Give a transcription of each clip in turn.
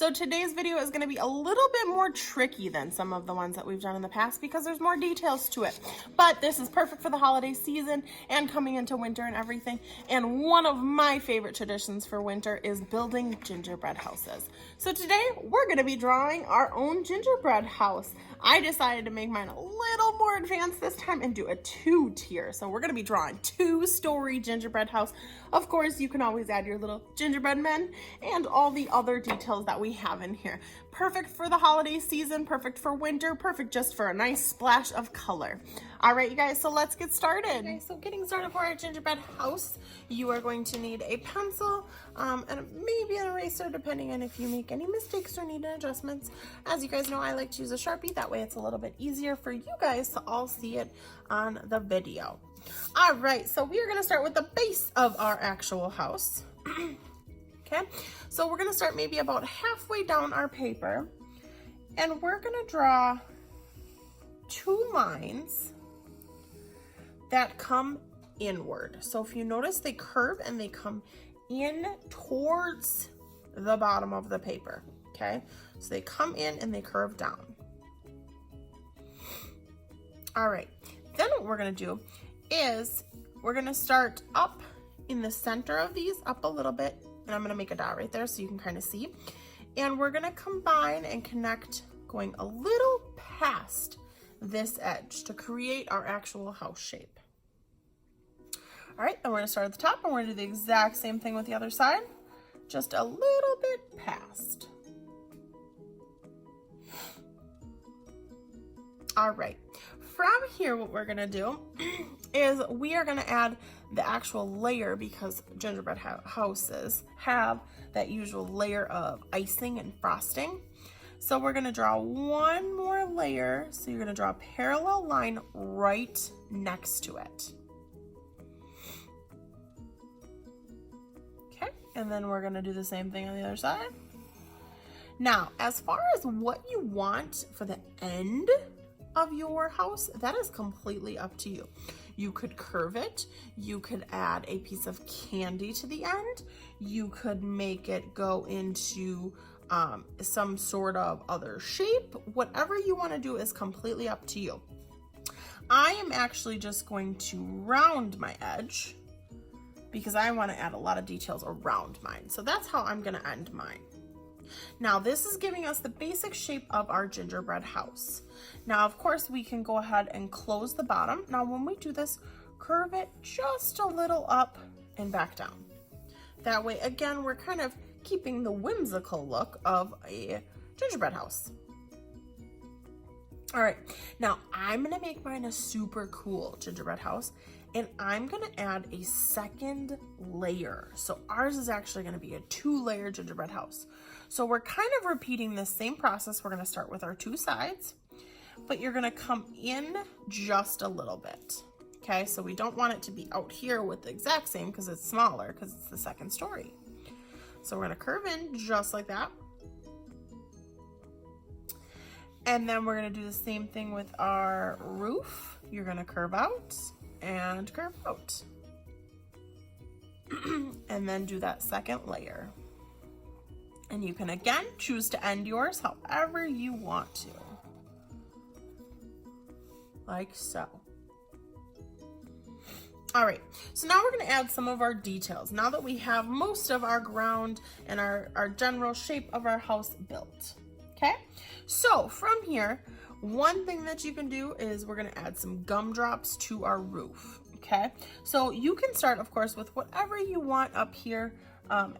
So today's video is going to be a little bit more tricky than some of the ones that we've done in the past because there's more details to it. But this is perfect for the holiday season and coming into winter and everything. And one of my favorite traditions for winter is building gingerbread houses. So today we're going to be drawing our own gingerbread house. I decided to make mine a little more advanced this time and do a 2-tier. So we're going to be drawing 2-story gingerbread house. Of course, you can always add your little gingerbread men and all the other details that we have in here. Perfect for the holiday season, perfect for winter, perfect just for a nice splash of color. All right, you guys, so let's get started. Okay, so getting started for our gingerbread house, you are going to need a pencil and maybe an eraser depending on if you make any mistakes or need adjustments. As you guys know, I like to use a Sharpie. That way it's a little bit easier for you guys to all see it on the video. All right, so we are going to start with the base of our actual house. Okay, so we're going to start maybe about halfway down our paper, and we're going to draw 2 lines that come inward. So if you notice, they curve and they come in towards the bottom of the paper. Okay, so they come in and they curve down. All right, then what we're going to do is we're going to start up in the center of these, up a little bit, and I'm going to make a dot right there so you can kind of see. And we're going to combine and connect going a little past this edge to create our actual house shape. All right, then we're going to start at the top and we're going to do the exact same thing with the other side, just a little bit past. All right, from here what we're going to do is we are going to add the actual layer, because gingerbread houses have that usual layer of icing and frosting. So we're going to draw one more layer. So you're going to draw a parallel line right next to it. Okay, and then we're going to do the same thing on the other side. Now, as far as what you want for the end of your house, that is completely up to you. You could curve it, you could add a piece of candy to the end, you could make it go into some sort of other shape. Whatever you want to do is completely up to you. I am actually just going to round my edge because I want to add a lot of details around mine. So that's how I'm going to end mine. Now this is giving us the basic shape of our gingerbread house. Now of course we can go ahead and close the bottom. Now when we do this, curve it just a little up and back down. That way again we're kind of keeping the whimsical look of a gingerbread house. All right, now I'm gonna make mine a super cool gingerbread house, and I'm gonna add a second layer. So ours is actually gonna be a 2-layer gingerbread house. So we're kind of repeating the same process. We're gonna start with our 2 sides, but you're gonna come in just a little bit. Okay, so we don't want it to be out here with the exact same because it's smaller because it's the second story. So we're gonna curve in just like that. And then we're gonna do the same thing with our roof. You're gonna curve out and curve out. And then do that second layer. And you can again choose to end yours however you want to. Like so. All right, so now we're gonna add some of our details now that we have most of our ground and our general shape of our house built. Okay, so from here, one thing that you can do is we're gonna add some gumdrops to our roof. Okay, so you can start, of course, with whatever you want up here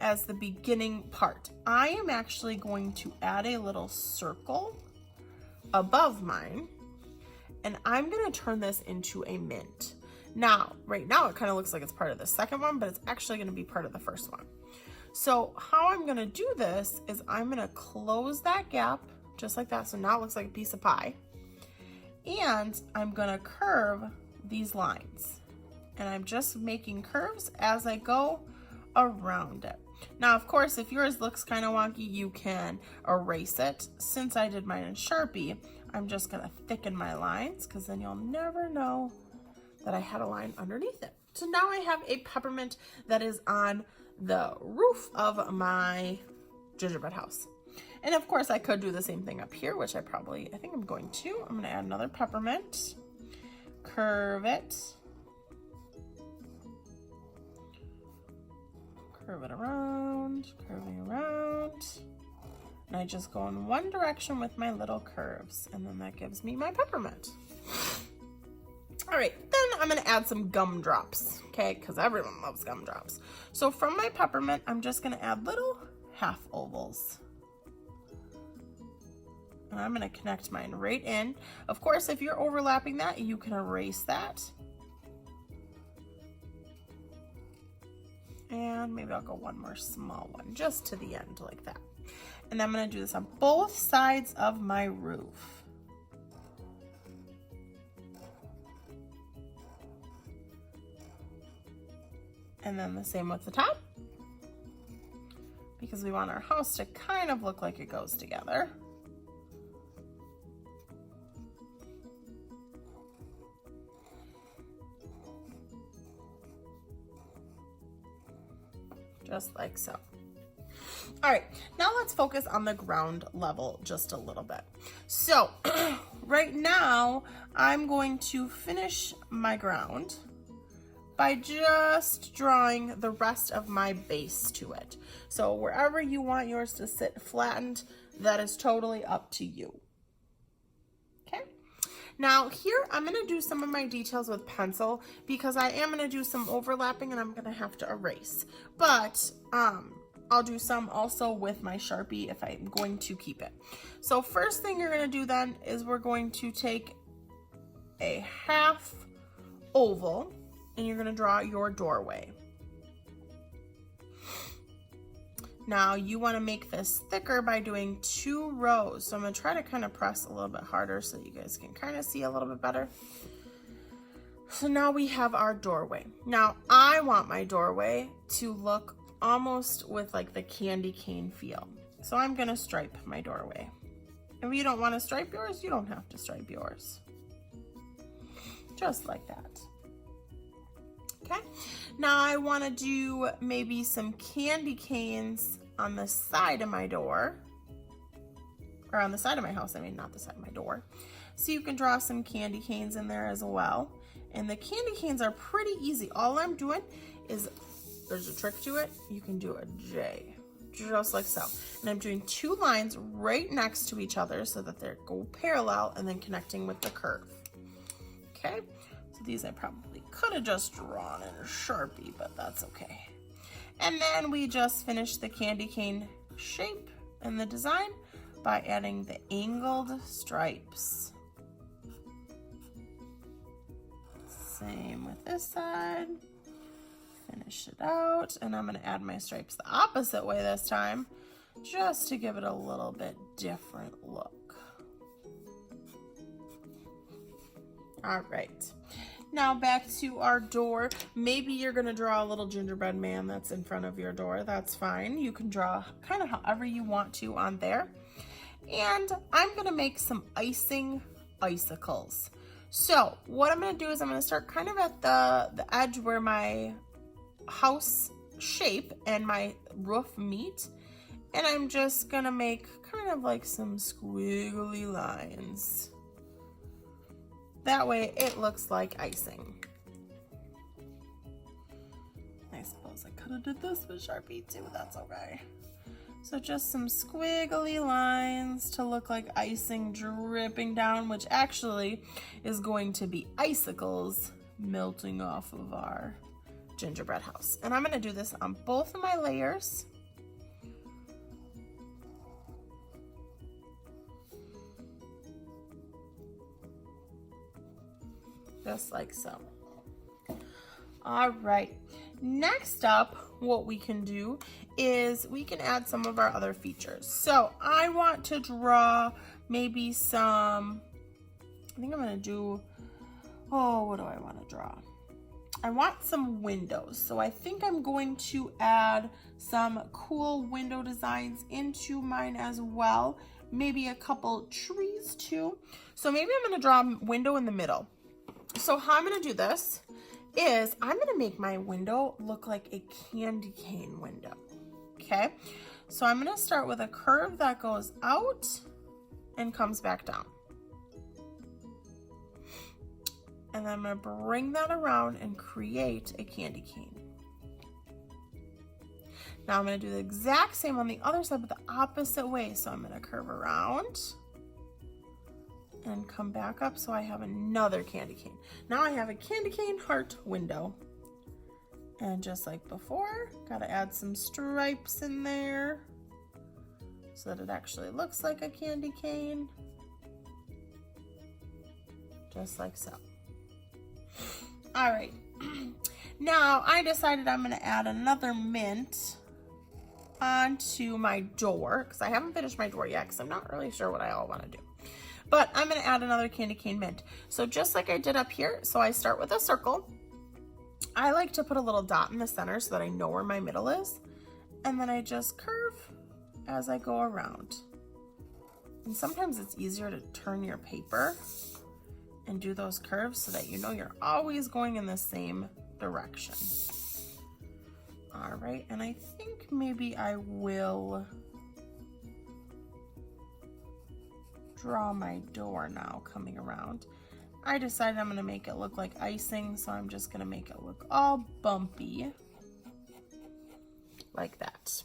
as the beginning part. I am actually going to add a little circle above mine, and I'm gonna turn this into a mint. Now, right now it kind of looks like it's part of the second one, but it's actually gonna be part of the first one. So how I'm gonna do this is I'm gonna close that gap just like that. So now it looks like a piece of pie. And I'm gonna curve these lines. And I'm just making curves as I go around it. Now, of course, if yours looks kind of wonky, you can erase it. Since I did mine in Sharpie, I'm just gonna thicken my lines because then you'll never know that I had a line underneath it. So now I have a peppermint that is on the roof of my gingerbread house. And of course I could do the same thing up here, which I think I'm going to. I'm going to add another peppermint, curve it, curve it around, curving around. And I just go in one direction with my little curves, and then that gives me my peppermint. All right, then I'm gonna add some gumdrops, okay? Because everyone loves gumdrops. So from my peppermint, I'm just gonna add little half ovals. And I'm gonna connect mine right in. Of course, if you're overlapping that, you can erase that. And maybe I'll go one more small one, just to the end like that. And I'm gonna do this on both sides of my roof. And then the same with the top, because we want our house to kind of look like it goes together. Just like so. All right, now let's focus on the ground level just a little bit. So right now I'm going to finish my ground by just drawing the rest of my base to it. So wherever you want yours to sit flattened, that is totally up to you. Okay. Now here I'm going to do some of my details with pencil because I am going to do some overlapping and I'm going to have to erase. But I'll do some also with my Sharpie if I'm going to keep it. So first thing you're going to do then is we're going to take a half oval and you're going to draw your doorway. Now you want to make this thicker by doing 2 rows. So I'm going to try to kind of press a little bit harder so that you guys can kind of see a little bit better. So now we have our doorway. Now I want my doorway to look almost with like the candy cane feel. So I'm going to stripe my doorway. If you don't want to stripe yours, you don't have to stripe yours. Just like that. Okay, now I want to do maybe some candy canes on the side of my door, or on the side of my house, I mean, not the side of my door. So you can draw some candy canes in there as well. And the candy canes are pretty easy. All I'm doing is, there's a trick to it, you can do a J, just like so. And I'm doing 2 lines right next to each other so that they go parallel and then connecting with the curve. Okay, so these I probably could have just drawn in a Sharpie, but that's okay. And then we just finished the candy cane shape and the design by adding the angled stripes. Same with this side. Finish it out, and I'm going to add my stripes the opposite way this time, just to give it a little bit different look. All right. Now back to our door. Maybe you're going to draw a little gingerbread man that's in front of your door. That's fine. You can draw kind of however you want to on there. And I'm going to make some icicles. So what I'm going to do is I'm going to start kind of at the edge where my house shape and my roof meet. And I'm just going to make kind of like some squiggly lines. That way it looks like icing. I suppose I could have did this with Sharpie too, that's okay. So just some squiggly lines to look like icing dripping down, which actually is going to be icicles melting off of our gingerbread house. And I'm going to do this on both of my layers. Just like so. All right, next up, what we can do is we can add some of our other features. So I want to draw maybe some, I think I'm gonna do, what do I want to draw? I want some windows. So I think I'm going to add some cool window designs into mine as well. Maybe a couple trees too. So maybe I'm gonna draw a window in the middle. So how I'm going to do this is I'm going to make my window look like a candy cane window. Okay. So I'm going to start with a curve that goes out and comes back down. And then I'm going to bring that around and create a candy cane. Now I'm going to do the exact same on the other side, but the opposite way. So I'm going to curve around and come back up so I have another candy cane. Now I have a candy cane heart window. And just like before, got to add some stripes in there so that it actually looks like a candy cane. Just like so. All right. Now I decided I'm going to add another mint onto my door because I haven't finished my door yet because I'm not really sure what I all want to do. But I'm going to add another candy cane mint. So just like I did up here, so I start with a circle. I like to put a little dot in the center so that I know where my middle is. And then I just curve as I go around. And sometimes it's easier to turn your paper and do those curves so that you know you're always going in the same direction. All right, and I think maybe I will draw my door now coming around. I decided I'm gonna make it look like icing, so I'm just gonna make it look all bumpy like that.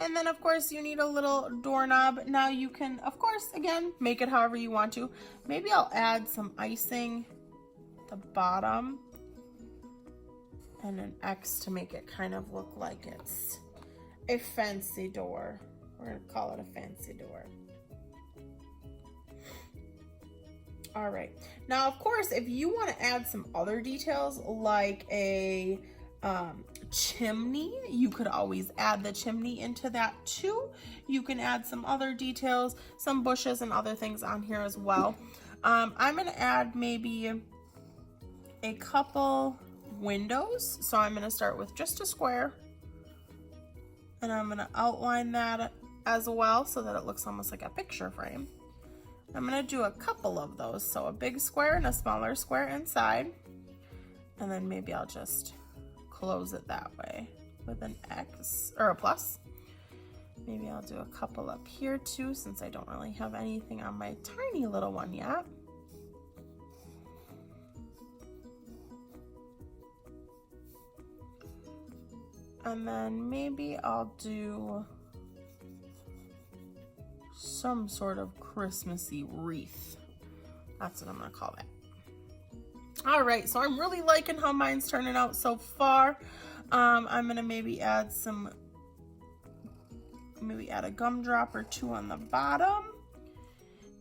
And then of course you need a little doorknob. Now you can, of course, again, make it however you want to. Maybe I'll add some icing at the bottom and an X to make it kind of look like it's a fancy door. We're gonna call it a fancy door. All right, now of course, if you want to add some other details like a chimney, you could always add the chimney into that too. You can add some other details, some bushes and other things on here as well. I'm gonna add maybe a couple windows. So I'm gonna start with just a square and I'm gonna outline that as well so that it looks almost like a picture frame. I'm gonna do a couple of those. So a big square and a smaller square inside. And then maybe I'll just close it that way with an X or a plus. Maybe I'll do a couple up here too, since I don't really have anything on my tiny little one yet. And then maybe I'll do some sort of Christmassy wreath. That's what I'm gonna call that. All right, so I'm really liking how mine's turning out so far. I'm gonna maybe add a gumdrop or two on the bottom.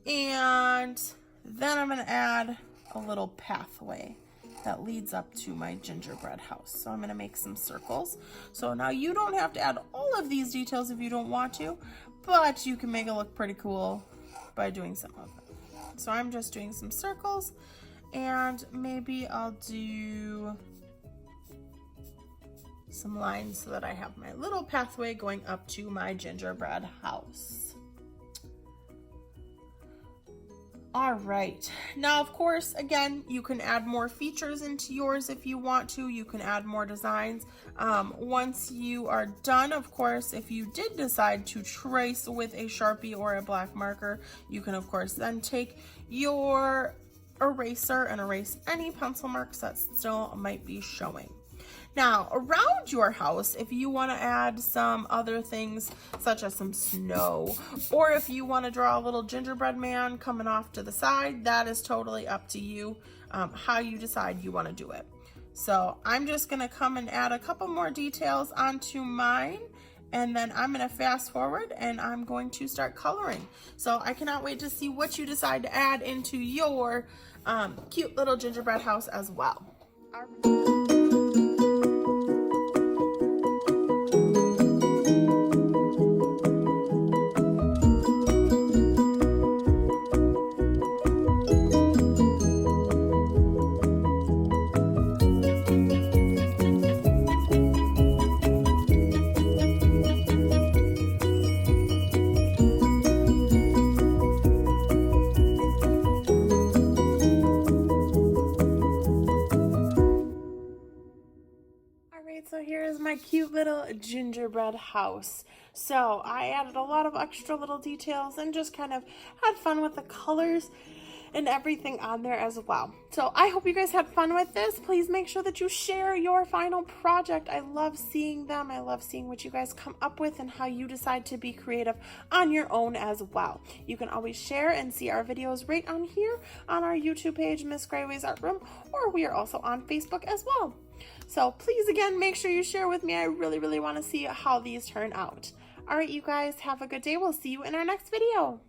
And then I'm gonna add a little pathway that leads up to my gingerbread house. So I'm gonna make some circles. So now you don't have to add all of these details if you don't want to, but you can make it look pretty cool by doing some of them. So I'm just doing some circles, and maybe I'll do some lines so that I have my little pathway going up to my gingerbread house. All right, now of course, again, you can add more features into yours if you want to. You can add more designs. Once you are done, of course, if you did decide to trace with a Sharpie or a black marker, you can of course then take your eraser and erase any pencil marks that still might be showing. Now, around your house, if you want to add some other things such as some snow, or if you want to draw a little gingerbread man coming off to the side, that is totally up to you, how you decide you want to do it. So I'm just going to come and add a couple more details onto mine, and then I'm going to fast forward and I'm going to start coloring. So I cannot wait to see what you decide to add into your cute little gingerbread house as well. gingerbread house. So I added a lot of extra little details and just kind of had fun with the colors and everything on there as well. So I hope you guys had fun with this. Please make sure that you share your final project. I love seeing them. I love seeing what you guys come up with and how you decide to be creative on your own as well. You can always share and see our videos right on here on our YouTube page, Miss Grayway's Art Room, or we are also on Facebook as well. So please, again, make sure you share with me. I really want to see how these turn out. All right, you guys, have a good day. We'll see you in our next video.